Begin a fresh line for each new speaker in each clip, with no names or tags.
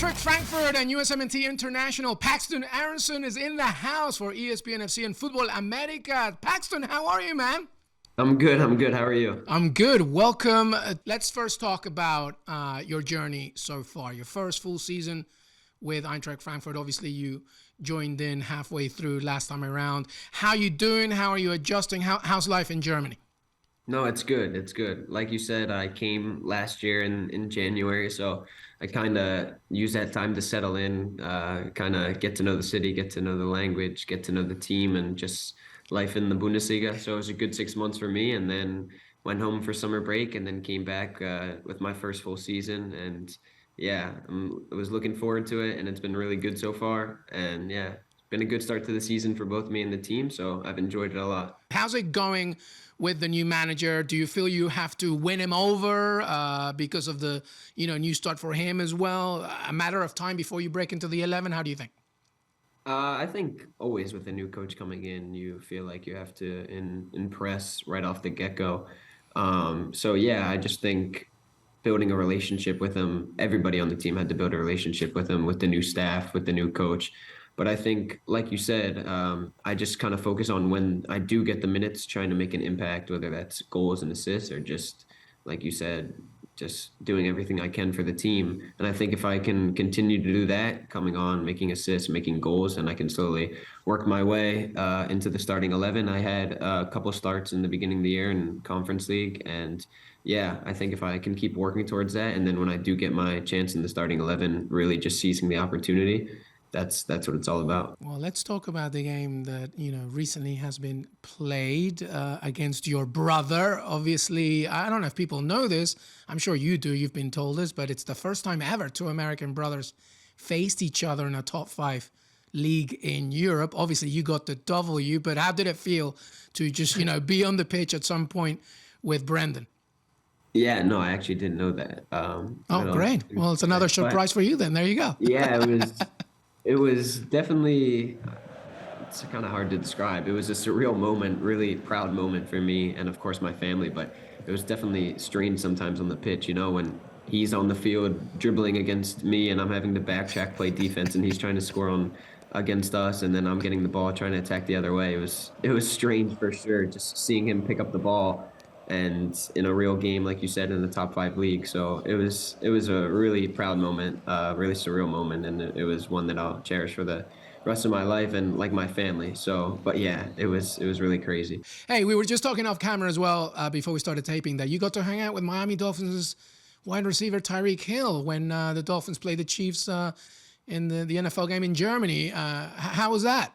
Eintracht Frankfurt and USMNT International. Paxten Aaronson is in the house for ESPN FC and Futbol Americas. Paxten, how are you, man?
I'm good. How are you?
I'm good. Welcome. Let's first talk about your journey so far. Your first full season with Eintracht Frankfurt. Obviously, you joined in halfway through last time around. How you doing? How are you adjusting? How's life in Germany?
No, it's good. It's good. Like you said, I came last year in January, so I kind of used that time to settle in, kind of get to know the city, get to know the language, get to know the team, and just life in the Bundesliga. So it was a good 6 months for me, and then went home for summer break, and then came back with my first full season. And yeah, I was looking forward to it, and it's been really good so far. And yeah, it's been a good start to the season for both me and the team, so I've enjoyed it a lot.
How's it going with the new manager? Do you feel you have to win him over because of the new start for him as well? A matter of time before you break into the 11? How do you think?
I think always with a new coach coming in, you feel like you have to impress right off the get-go. So yeah, I just think building a relationship with him, everybody on the team had to build a relationship with him, with the new staff, with the new coach. But I think, like you said, I just kind of focus on when I do get the minutes, trying to make an impact, whether that's goals and assists or just, like you said, just doing everything I can for the team. And I think if I can continue to do that, coming on, making assists, making goals, and I can slowly work my way into the starting 11. I had a couple of starts in the beginning of the year in Conference League. And yeah, I think if I can keep working towards that, and then when I do get my chance in the starting 11, really just seizing the opportunity, that's what it's all about.
Well, let's talk about the game that recently has been played against your brother. Obviously, I don't know if people know this. I'm sure you do. You've been told this, but it's the first time ever two American brothers faced each other in a top 5 league in Europe. Obviously, you got the W, but how did it feel to just be on the pitch at some point with Brenden?
Yeah, no, I actually didn't know that.
Great. Well, it's another surprise for you then. There you go.
Yeah, it was definitely, it's kind of hard to describe. It was a surreal moment, really proud moment for me and, of course, my family. But it was definitely strange sometimes on the pitch, when he's on the field dribbling against me and I'm having to backtrack, play defense, and he's trying to score against us, and then I'm getting the ball, trying to attack the other way. It was strange for sure, just seeing him pick up the ball and in a real game, like you said, in the top 5 league. So it was a really proud moment, really surreal moment, and it was one that I'll cherish for the rest of my life and like my family. So, but yeah, it was really crazy.
Hey, we were just talking off camera as well before we started taping that you got to hang out with Miami Dolphins wide receiver Tyreek Hill when the Dolphins played the Chiefs in the NFL game in Germany. How was that?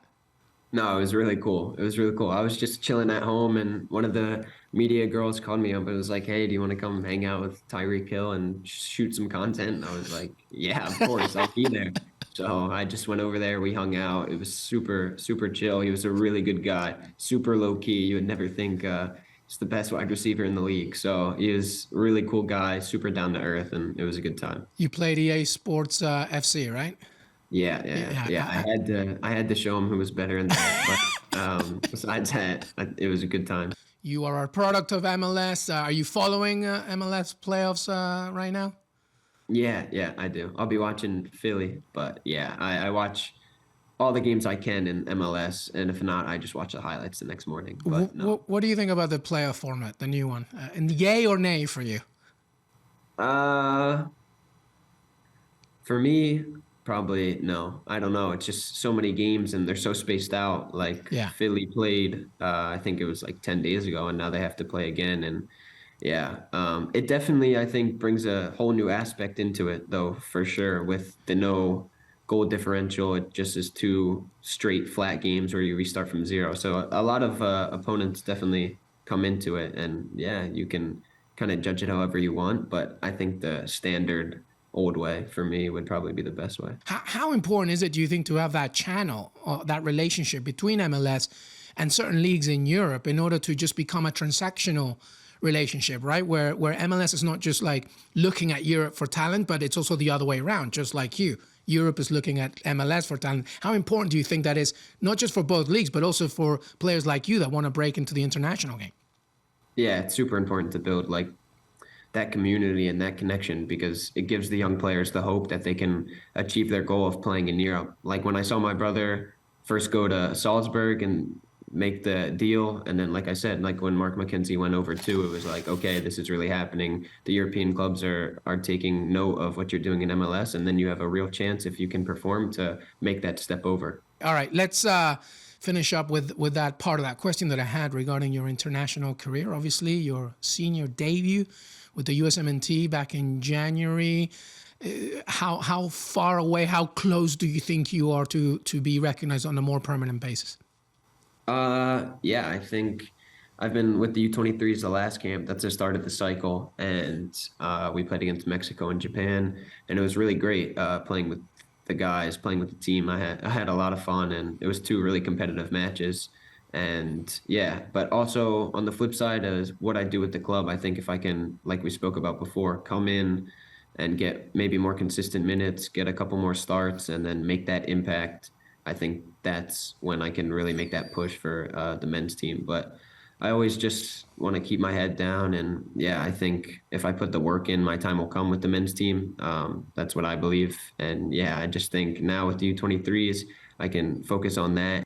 No, it was really cool. I was just chilling at home, and one of the media girls called me up and was like, "Hey, do you want to come hang out with Tyreek Hill and shoot some content?" And I was like, "Yeah, of course, I'll be there." So I just went over there. We hung out. It was super, super chill. He was a really good guy, super low key. You would never think he's the best wide receiver in the league. So he was a really cool guy, super down to earth, and it was a good time.
You played EA Sports FC, right?
Yeah. I had to show him who was better in that. But besides that, it was a good time.
You are a product of MLS. Are you following MLS Playoffs right now?
Yeah, I do. I'll be watching Philly, but yeah, I watch all the games I can in MLS, and if not, I just watch the highlights the next morning. But no.
What do you think about the playoff format, the new one? And yay or nay for you?
For me, probably no. I don't know. It's just so many games and they're so spaced out. Like Philly played, I think it was like 10 days ago, and now they have to play again. And yeah, it definitely, I think, brings a whole new aspect into it, though, for sure. With the no goal differential, it just is 2 straight flat games where you restart from 0. So a lot of opponents definitely come into it. And yeah, you can kind of judge it however you want. But I think the standard old way for me would probably be the best way.
How important is it, do you think, to have that channel, that relationship between MLS and certain leagues in Europe in order to just become a transactional relationship, right? Where MLS is not just like looking at Europe for talent, but it's also the other way around, just like you. Europe is looking at MLS for talent. How important do you think that is, not just for both leagues, but also for players like you that want to break into the international game?
Yeah, it's super important to build like that community and that connection, because it gives the young players the hope that they can achieve their goal of playing in Europe. Like when I saw my brother first go to Salzburg and make the deal, and then like I said, like when Mark McKenzie went over too, it was like, okay, this is really happening. The European clubs are taking note of what you're doing in MLS, and then you have a real chance, if you can perform, to make that step over.
All right, let's finish up with that part of that question that I had regarding your international career. Obviously, your senior debut with the USMNT back in January. How far away, how close do you think you are to be recognized on a more permanent basis?
Yeah, I think I've been with the U23s the last camp. That's the start of the cycle, and we played against Mexico and Japan, and it was really great playing with the guys, playing with the team. I had a lot of fun, and it was two really competitive matches. And yeah, but also on the flip side is what I do with the club. I think if I can, like we spoke about before, come in and get maybe more consistent minutes, get a couple more starts, and then make that impact, I think that's when I can really make that push for the men's team. But I always just want to keep my head down. And yeah, I think if I put the work in, my time will come with the men's team. That's what I believe. And yeah, I just think now with the U23s, I can focus on that